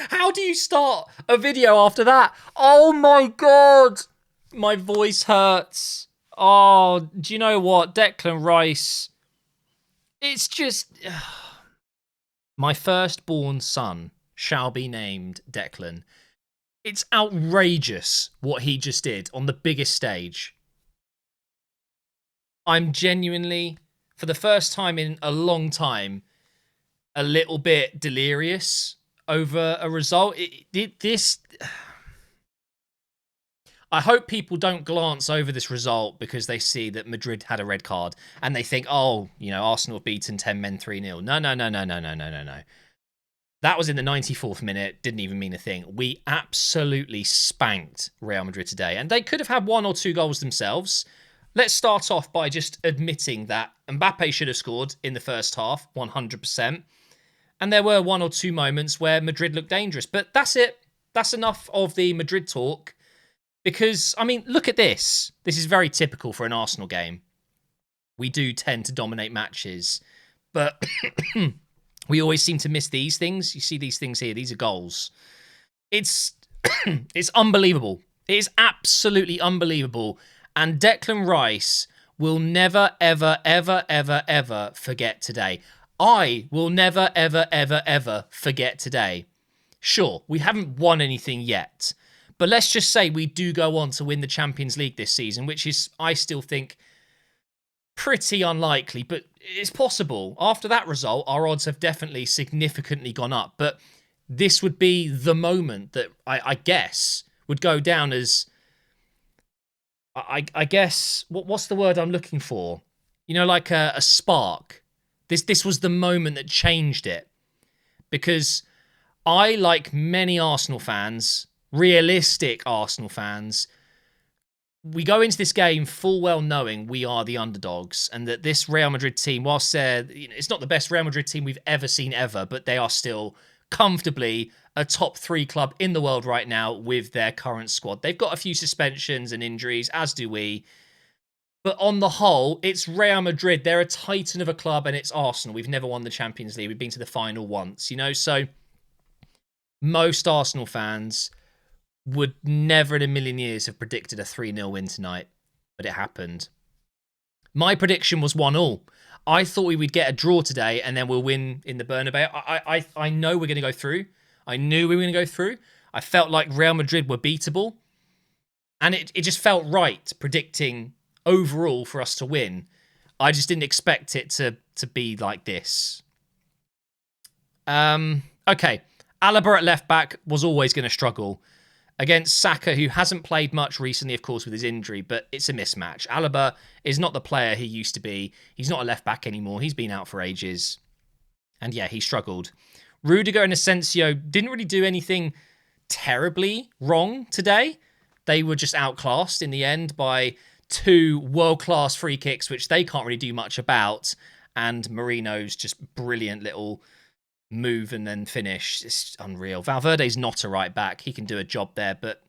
How do you start a video after that? Oh my God. My voice hurts. Oh, do you know what? Declan Rice. It's just. My firstborn son shall be named Declan. It's outrageous what he just did on the biggest stage. I'm genuinely, for the first time in a long time, a little bit delirious over a result. I hope people don't glance over this result because they see that Madrid had a red card and they think, oh, Arsenal have beaten 10 men 3-0. No, no, no, no, no, no, no, no, no. That was in the 94th minute. Didn't even mean a thing. We absolutely spanked Real Madrid today. And they could have had 1 or 2 goals themselves. Let's start off by just admitting that Mbappe should have scored in the first half, 100%. And there were 1 or 2 moments where Madrid looked dangerous. But that's it. That's enough of the Madrid talk. Because, I mean, look at this. This is very typical for an Arsenal game. We do tend to dominate matches. But we always seem to miss these things. You see these things here. These are goals. It's it's unbelievable. It is absolutely unbelievable. And Declan Rice will never, ever, ever, ever, ever forget today. I will never, ever, ever, ever forget today. Sure, we haven't won anything yet. But let's just say we do go on to win the Champions League this season, which is, I still think, pretty unlikely. But it's possible. After that result, our odds have definitely significantly gone up. But this would be the moment that I guess would go down as, I guess, what's the word I'm looking for? Like a spark. This was the moment that changed it. Because I, like many Arsenal fans, realistic Arsenal fans, we go into this game full well knowing we are the underdogs and that this Real Madrid team, whilst it's not the best Real Madrid team we've ever seen ever, but they are still comfortably a top 3 club in the world right now with their current squad. They've got a few suspensions and injuries, as do we. But on the whole, it's Real Madrid. They're a titan of a club, and it's Arsenal. We've never won the Champions League. We've been to the final once, So most Arsenal fans would never in a million years have predicted a 3-0 win tonight, but it happened. My prediction was 1-1. I thought we would get a draw today and then we'll win in the Bernabeu. I know we're going to go through. I knew we were going to go through. I felt like Real Madrid were beatable. And it just felt right predicting overall for us to win. I just didn't expect it to be like this. Okay. Alaba at left back was always going to struggle against Saka, who hasn't played much recently, of course, with his injury, but it's a mismatch. Alaba is not the player he used to be. He's not a left back anymore. He's been out for ages. And yeah, he struggled. Rudiger and Asensio didn't really do anything terribly wrong today. They were just outclassed in the end by 2 world-class free kicks, which they can't really do much about. And Marino's just brilliant little move and then finish. It's unreal. Valverde's not a right back. He can do a job there, but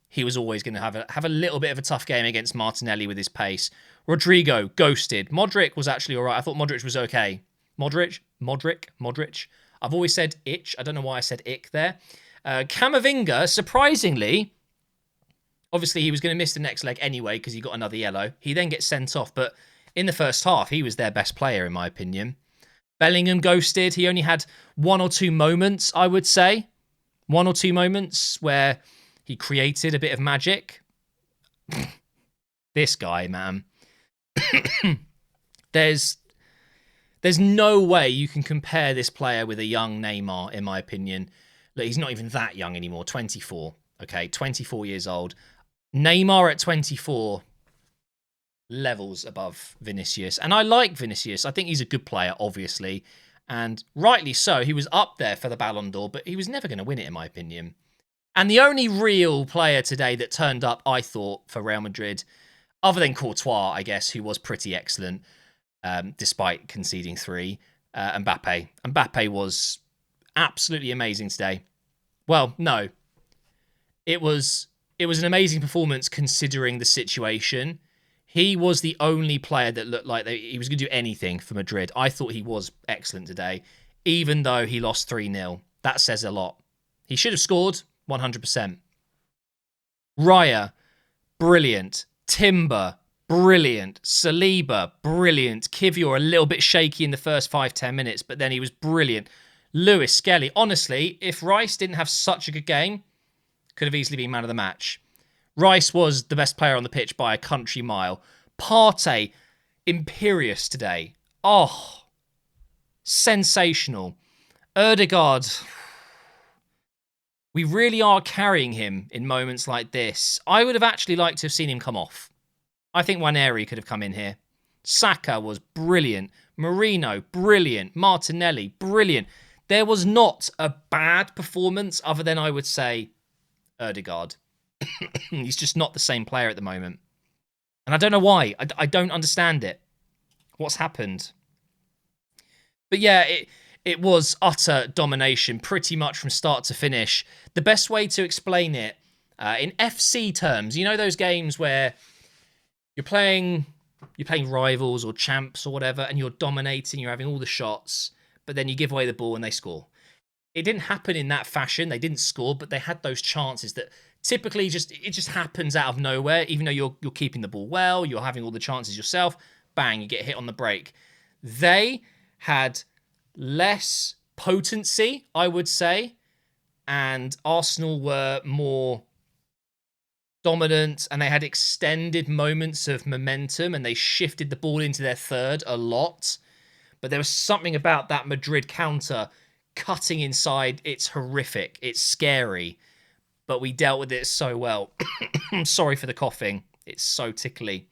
he was always going to have a little bit of a tough game against Martinelli with his pace. Rodrigo, ghosted. Modric was actually all right. I thought Modric was okay. Modric. I've always said itch. I don't know why I said ick there. Camavinga, surprisingly, obviously he was going to miss the next leg anyway because he got another yellow. He then gets sent off, but in the first half, he was their best player, in my opinion. Bellingham ghosted. He only had 1 or 2 moments, I would say. 1 or 2 moments where he created a bit of magic. This guy, man. There's no way you can compare this player with a young Neymar, in my opinion. Look, he's not even that young anymore. 24. Okay, 24 years old. Neymar at 24... levels above Vinicius. And I like Vinicius. I think he's a good player, obviously. And rightly so. He was up there for the Ballon d'Or, but he was never going to win it, in my opinion. And the only real player today that turned up, I thought, for Real Madrid, other than Courtois, I guess, who was pretty excellent, despite conceding 3, Mbappe. Mbappe was absolutely amazing today. Well, no. It was an amazing performance considering the situation. He was the only player that looked like he was going to do anything for Madrid. I thought he was excellent today, even though he lost 3-0. That says a lot. He should have scored 100%. Raya, brilliant. Timber, brilliant. Saliba, brilliant. Kivior, a little bit shaky in the first 5-10 minutes, but then he was brilliant. Lewis Skelly, honestly, if Rice didn't have such a good game, could have easily been man of the match. Rice was the best player on the pitch by a country mile. Partey, imperious today. Oh, sensational. Ødegaard, we really are carrying him in moments like this. I would have actually liked to have seen him come off. I think Nwaneri could have come in here. Saka was brilliant. Marino, brilliant. Martinelli, brilliant. There was not a bad performance other than, I would say, Ødegaard. He's just not the same player at the moment. And I don't know why. I don't understand it. What's happened? But yeah, it was utter domination pretty much from start to finish. The best way to explain it, in FC terms, you know those games where you're playing rivals or champs or whatever, and you're dominating, you're having all the shots, but then you give away the ball and they score. It didn't happen in that fashion. They didn't score, but they had those chances that typically it just happens out of nowhere. Even though you're keeping the ball well, you're having all the chances yourself, bang, you get hit on the break. They had less potency, I would say, and Arsenal were more dominant, and they had extended moments of momentum, and they shifted the ball into their third a lot. But there was something about that Madrid counter cutting inside. It's horrific. It's scary. But we dealt with it so well. I'm sorry for the coughing. It's so tickly.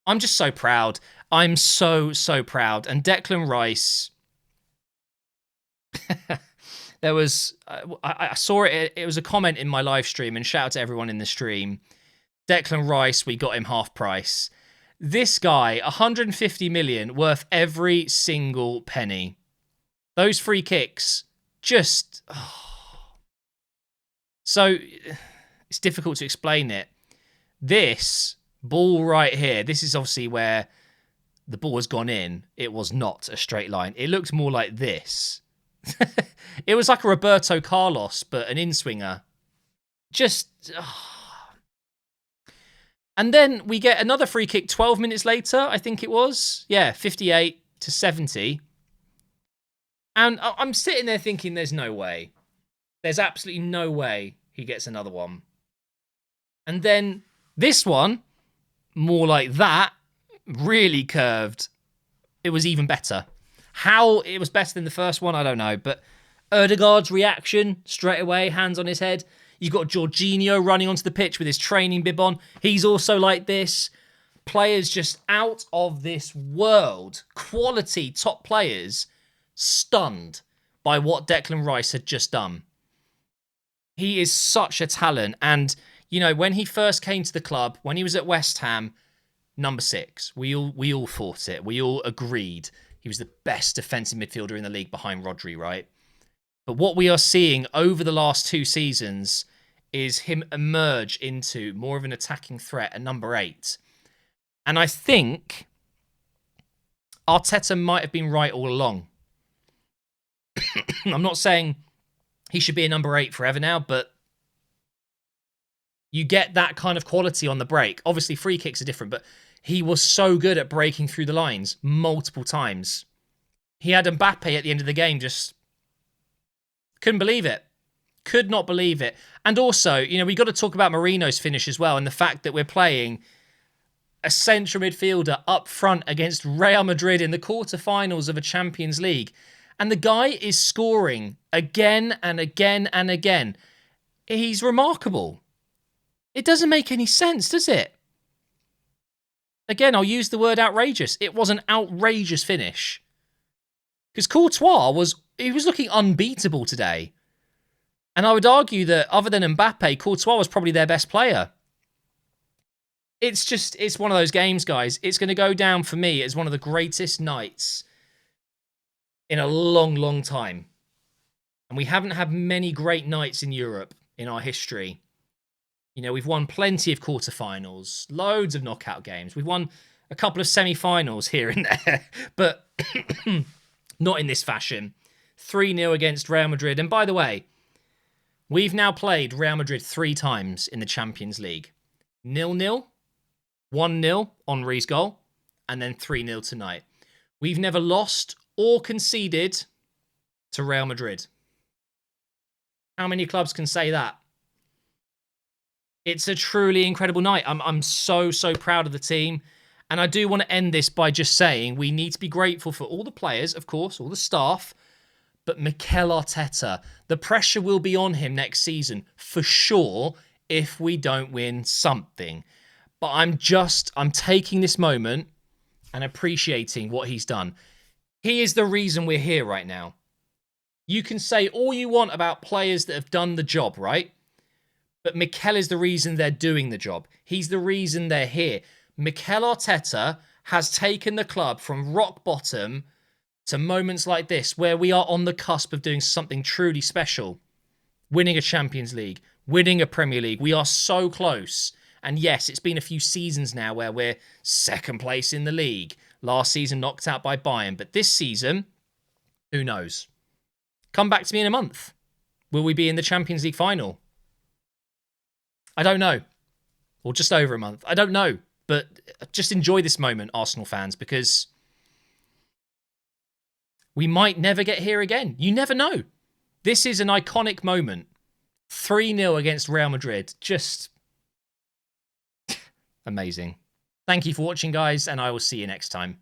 I'm just so proud. I'm so proud. And Declan Rice... There was... I saw it. It was a comment in my live stream, and shout out to everyone in the stream. Declan Rice, we got him half price. This guy, 150 million, worth every single penny. Those free kicks, just... Oh. So, it's difficult to explain it. This ball right here, this is obviously where the ball has gone in. It was not a straight line. It looked more like this. It was like a Roberto Carlos, but an in-swinger. Just... Oh. And then we get another free kick 12 minutes later, I think it was. Yeah, 58 to 70. And I'm sitting there thinking there's no way. There's absolutely no way he gets another one. And then this one, more like that, really curved. It was even better. How it was better than the first one, I don't know. But Ødegaard's reaction straight away, hands on his head. You've got Jorginho running onto the pitch with his training bib on. He's also like this. Players just out of this world. Quality top players stunned by what Declan Rice had just done. He is such a talent. And, you know, when he first came to the club, when he was at West Ham, number 6, we all thought it. We all agreed he was the best defensive midfielder in the league behind Rodri, right? But what we are seeing over the last 2 seasons is him emerge into more of an attacking threat at number 8. And I think Arteta might have been right all along. I'm not saying he should be a number 8 forever now, but you get that kind of quality on the break. Obviously, free kicks are different, but he was so good at breaking through the lines multiple times. He had Mbappe at the end of the game just... Couldn't believe it. Could not believe it. And also, you know, we got to talk about Marino's finish as well, and the fact that we're playing a central midfielder up front against Real Madrid in the quarterfinals of a Champions League. And the guy is scoring again and again and again. He's remarkable. It doesn't make any sense, does it? Again, I'll use the word outrageous. It was an outrageous finish. Because Courtois was looking unbeatable today. And I would argue that other than Mbappe, Courtois was probably their best player. It's one of those games, guys. It's going to go down for me as one of the greatest nights in a long, long time. And we haven't had many great nights in Europe in our history. You know, we've won plenty of quarterfinals, loads of knockout games. We've won a couple of semi-finals here and there, but not in this fashion. 3-0 against Real Madrid. And by the way, We've now played Real Madrid 3 times in the Champions League. 0-0, 1-0, Henry's goal, and then 3-0 tonight. We've never lost or conceded to Real Madrid. How many clubs can say that? It's a truly incredible night. I'm so proud of the team. And I do want to end this by just saying we need to be grateful for all the players, of course, all the staff, but Mikel Arteta, the pressure will be on him next season for sure if we don't win something. But I'm taking this moment and appreciating what he's done. He is the reason we're here right now. You can say all you want about players that have done the job, right? But Mikel is the reason they're doing the job. He's the reason they're here. Mikel Arteta has taken the club from rock bottom to moments like this where we are on the cusp of doing something truly special. Winning a Champions League, winning a Premier League. We are so close. And yes, it's been a few seasons now where we're second place in the league. Last season knocked out by Bayern. But this season, who knows? Come back to me in a month. Will we be in the Champions League final? I don't know. Or just over a month. I don't know. But just enjoy this moment, Arsenal fans, because we might never get here again. You never know. This is an iconic moment. 3-0 against Real Madrid. Just amazing. Thank you for watching, guys, and I will see you next time.